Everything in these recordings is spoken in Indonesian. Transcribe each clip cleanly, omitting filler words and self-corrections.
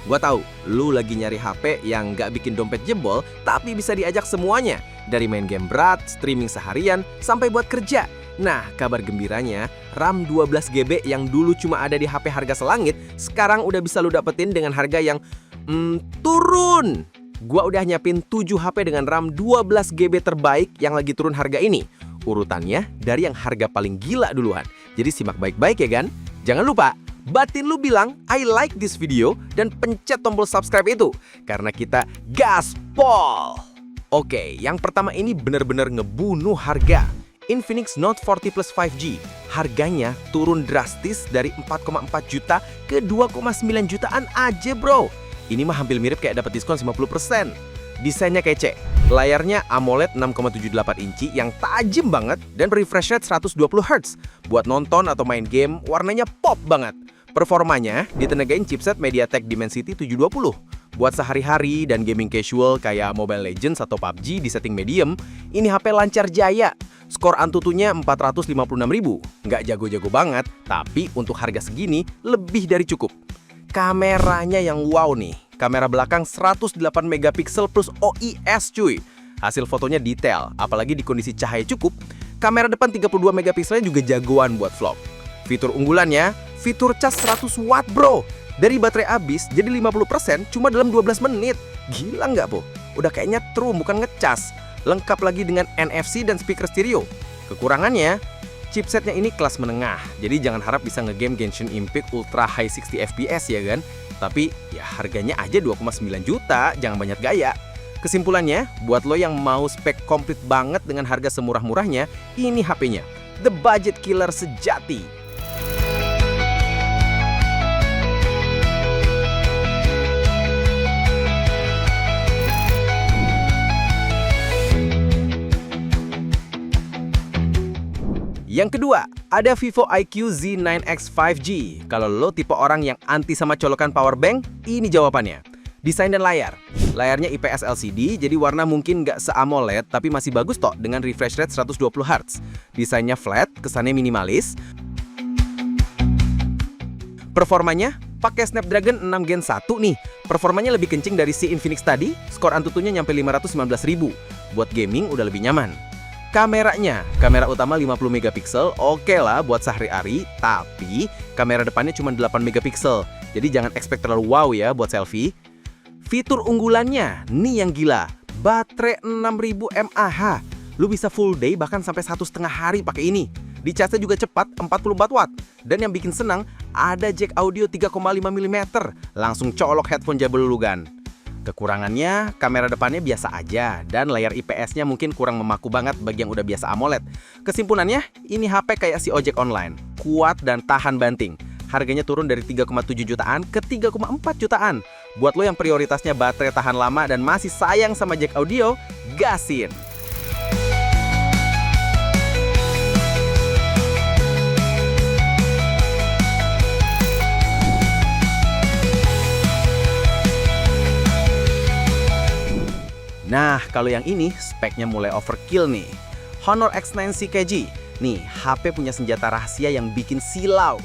Gua tahu, lu lagi nyari HP yang nggak bikin dompet jebol, tapi bisa diajak semuanya. Dari main game berat, streaming seharian, sampai buat kerja. Nah, kabar gembiranya, RAM 12GB yang dulu cuma ada di HP harga selangit, sekarang udah bisa lu dapetin dengan harga yang turun. Gua udah nyiapin 7 HP dengan RAM 12GB terbaik yang lagi turun harga ini. Urutannya dari yang harga paling gila duluan. Jadi simak baik-baik ya kan? Jangan lupa, batin lu bilang I like this video dan pencet tombol subscribe itu. Karena kita gaspol. Oke, yang pertama ini bener-bener ngebunuh harga. Infinix Note 40 Plus 5G. Harganya turun drastis dari 4,4 juta ke 2,9 jutaan aja bro. Ini mah hampir mirip kayak dapat diskon 50%. Desainnya kece. Layarnya AMOLED 6,78 inci yang tajam banget dan refresh rate 120Hz. Buat nonton atau main game, warnanya pop banget. Performanya ditenagain chipset MediaTek Dimensity 720. Buat sehari-hari dan gaming casual kayak Mobile Legends atau PUBG di setting medium, ini HP lancar jaya. Skor Antutunya 456.000. Nggak jago-jago banget, tapi untuk harga segini lebih dari cukup. Kameranya yang wow nih. Kamera belakang 108 megapiksel plus OIS cuy. Hasil fotonya detail, apalagi di kondisi cahaya cukup. Kamera depan 32 megapikselnya juga jagoan buat vlog. Fitur unggulannya, fitur cas 100 watt bro. Dari baterai habis jadi 50% cuma dalam 12 menit. Gila nggak po? Udah kayaknya true bukan ngecas. Lengkap lagi dengan NFC dan speaker stereo. Kekurangannya, chipsetnya ini kelas menengah. Jadi jangan harap bisa ngegame Genshin Impact Ultra High 60 FPS ya kan? Tapi ya harganya aja 2,9 juta, jangan banyak gaya. Kesimpulannya, buat lo yang mau spek komplit banget dengan harga semurah-murahnya, ini HP-nya. The budget killer sejati. Yang kedua, ada Vivo IQ Z9X 5G. Kalau lo tipe orang yang anti sama colokan power bank, ini jawabannya. Desain dan layar. Layarnya IPS LCD, jadi warna mungkin nggak se-AMOLED, tapi masih bagus toh dengan refresh rate 120Hz. Desainnya flat, kesannya minimalis. Performanya, pakai Snapdragon 6 Gen 1 nih. Performanya lebih kencing dari si Infinix tadi, skor Antutunya nyampe 519.000. Buat gaming udah lebih nyaman. Kameranya, kamera utama 50 megapiksel, oke lah buat sehari-hari, tapi kamera depannya cuma 8 megapiksel. Jadi jangan expect terlalu wow ya buat selfie. Fitur unggulannya, nih yang gila, baterai 6000 mAh. Lu bisa full day bahkan sampai 1,5 hari pakai ini. Dicasnya juga cepat, 44 watt. Dan yang bikin senang, ada jack audio 3,5 mm. Langsung colok headphone jabel lu kan. Kekurangannya, kamera depannya biasa aja dan layar IPS-nya mungkin kurang memaku banget bagi yang udah biasa AMOLED. Kesimpulannya, ini HP kayak si ojek online, kuat dan tahan banting. Harganya turun dari 3,7 jutaan ke 3,4 jutaan. Buat lo yang prioritasnya baterai tahan lama dan masih sayang sama jack audio, gasin! Nah, kalau yang ini speknya mulai overkill nih. Honor X9 CKG. Nih, HP punya senjata rahasia yang bikin silau.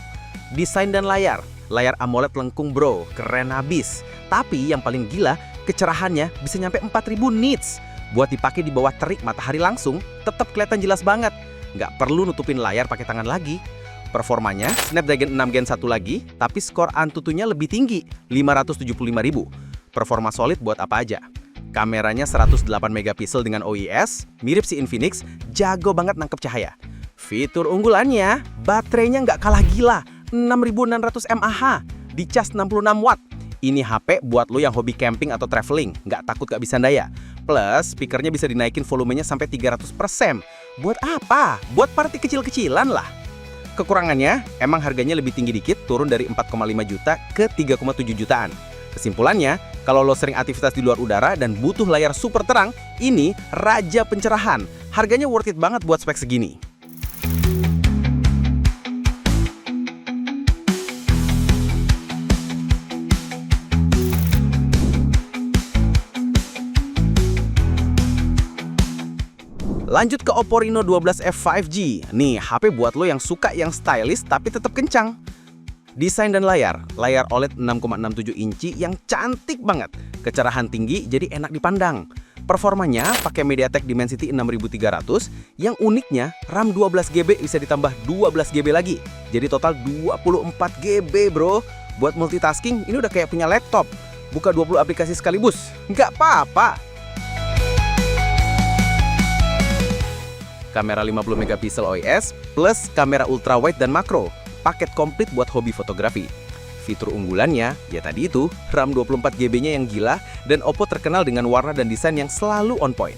Desain dan layar. Layar AMOLED lengkung bro, keren habis. Tapi yang paling gila, kecerahannya bisa nyampe 4000 nits. Buat dipakai di bawah terik matahari langsung, tetap kelihatan jelas banget. Nggak perlu nutupin layar pakai tangan lagi. Performanya, Snapdragon 6 Gen 1 lagi, tapi skor Antutunya lebih tinggi, 575.000. Performa solid buat apa aja. Kameranya 108 megapiksel dengan OIS, mirip si Infinix, jago banget nangkep cahaya. Fitur unggulannya, baterainya nggak kalah gila, 6600 mAh, dicas 66 watt. Ini HP buat lo yang hobi camping atau traveling, nggak takut nggak bisa daya. Plus, speakernya bisa dinaikin volumenya sampai 300%. Buat apa? Buat party kecil-kecilan lah. Kekurangannya, emang harganya lebih tinggi dikit, turun dari 4,5 juta ke 3,7 jutaan. Kesimpulannya, kalau lo sering aktivitas di luar udara dan butuh layar super terang, ini raja pencerahan. Harganya worth it banget buat spek segini. Lanjut ke Oppo Reno12F 5G. Nih, HP buat lo yang suka yang stylish tapi tetap kencang. Desain dan layar OLED 6,67 inci yang cantik banget. Kecerahan tinggi jadi enak dipandang. Performanya pakai MediaTek Dimensity 6300, yang uniknya RAM 12GB bisa ditambah 12GB lagi. Jadi total 24GB bro. Buat multitasking ini udah kayak punya laptop. Buka 20 aplikasi sekaligus, nggak apa-apa. Kamera 50MP OIS plus kamera ultrawide dan makro. Paket komplit buat hobi fotografi. Fitur unggulannya, ya tadi itu, RAM 24GB-nya yang gila, dan Oppo terkenal dengan warna dan desain yang selalu on point.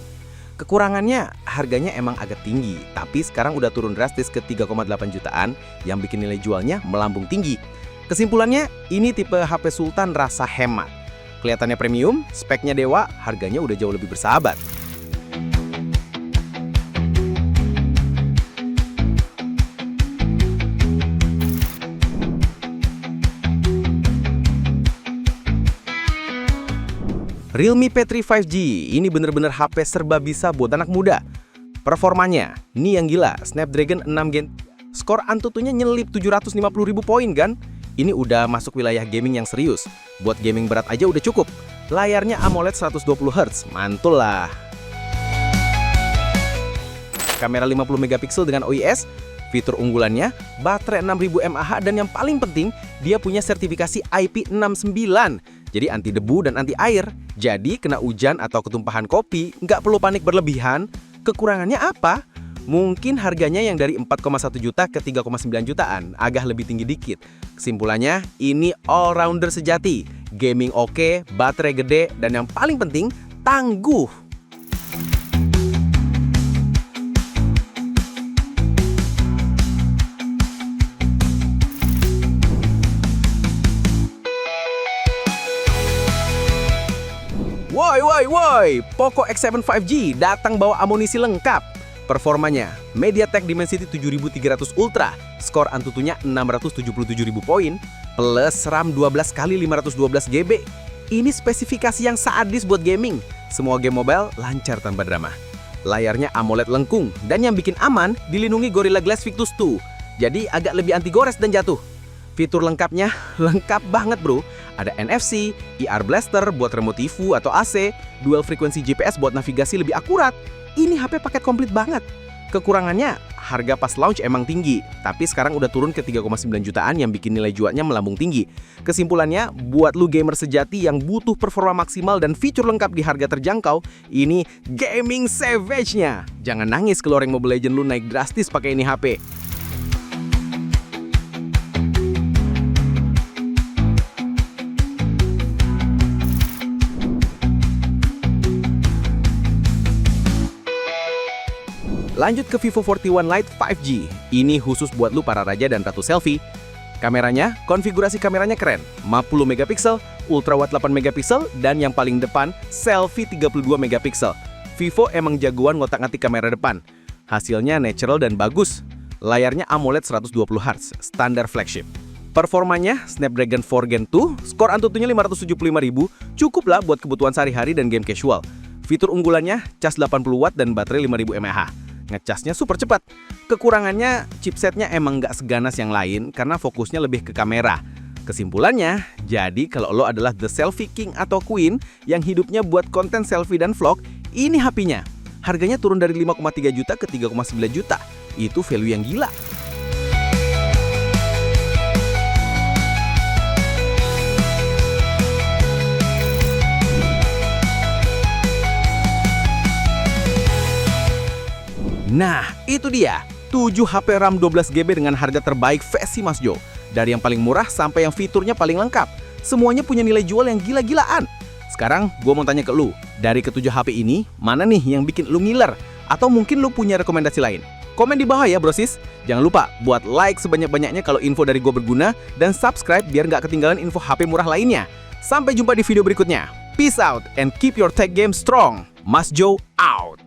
Kekurangannya, harganya emang agak tinggi, tapi sekarang udah turun drastis ke 3,8 jutaan, yang bikin nilai jualnya melambung tinggi. Kesimpulannya, ini tipe HP Sultan rasa hemat. Kelihatannya premium, speknya dewa, harganya udah jauh lebih bersahabat. Realme P3 5G, ini bener-bener HP serba bisa buat anak muda. Performanya, ini yang gila, Snapdragon 6 Gen. Skor Antutunya nyelip 750.000 poin kan? Ini udah masuk wilayah gaming yang serius. Buat gaming berat aja udah cukup. Layarnya AMOLED 120Hz, mantul lah. Kamera 50MP dengan OIS. Fitur unggulannya, baterai 6000 mAh, dan yang paling penting, dia punya sertifikasi IP69. Jadi anti debu dan anti air. Jadi kena hujan atau ketumpahan kopi, nggak perlu panik berlebihan. Kekurangannya apa? Mungkin harganya yang dari 4,1 juta ke 3,9 jutaan, agak lebih tinggi dikit. Kesimpulannya, ini all-rounder sejati. Gaming oke, baterai gede, dan yang paling penting, tangguh. Woi, Poco X7 5G datang bawa amunisi lengkap. Performanya, MediaTek Dimensity 7300 Ultra, skor Antutunya 677.000 poin, plus RAM 12 x 512GB. Ini spesifikasi yang sadis buat gaming. Semua game mobile lancar tanpa drama. Layarnya AMOLED lengkung, dan yang bikin aman, dilindungi Gorilla Glass Victus 2. Jadi agak lebih anti gores dan jatuh. Fitur lengkapnya lengkap banget bro. Ada NFC, IR Blaster buat remote TV atau AC, dual frekuensi GPS buat navigasi lebih akurat. Ini HP paket komplit banget. Kekurangannya, harga pas launch emang tinggi, tapi sekarang udah turun ke 3,9 jutaan yang bikin nilai jualnya melambung tinggi. Kesimpulannya, buat lu gamer sejati yang butuh performa maksimal dan fitur lengkap di harga terjangkau, ini gaming savage-nya. Jangan nangis kalau rank Mobile Legends lu naik drastis pakai ini HP. Lanjut ke Vivo 41 Lite 5G. Ini khusus buat lu para raja dan ratu selfie. Kameranya, konfigurasi kameranya keren. 50MP, ultra wide 8MP, dan yang paling depan, selfie 32MP. Vivo emang jagoan ngotak-ngatik kamera depan. Hasilnya natural dan bagus. Layarnya AMOLED 120Hz, standar flagship. Performanya, Snapdragon 4 Gen 2, skor Antutunya 575.000, cukup lah buat kebutuhan sehari-hari dan game casual. Fitur unggulannya, cas 80W dan baterai 5000 mAh. Ngecasnya super cepat. Kekurangannya, chipsetnya emang nggak seganas yang lain karena fokusnya lebih ke kamera. Kesimpulannya, jadi kalau lo adalah the selfie king atau queen yang hidupnya buat konten selfie dan vlog, ini HP-nya. Harganya turun dari 5,3 juta ke 3,9 juta. Itu value yang gila. Nah, itu dia, 7 HP RAM 12GB dengan harga terbaik versi Mas Jo. Dari yang paling murah sampai yang fiturnya paling lengkap. Semuanya punya nilai jual yang gila-gilaan. Sekarang, gue mau tanya ke lu, dari ketujuh HP ini, mana nih yang bikin lu ngiler? Atau mungkin lu punya rekomendasi lain? Komen di bawah ya brosis. Jangan lupa buat like sebanyak-banyaknya kalau info dari gue berguna, dan subscribe biar nggak ketinggalan info HP murah lainnya. Sampai jumpa di video berikutnya. Peace out and keep your tech game strong. Mas Jo out.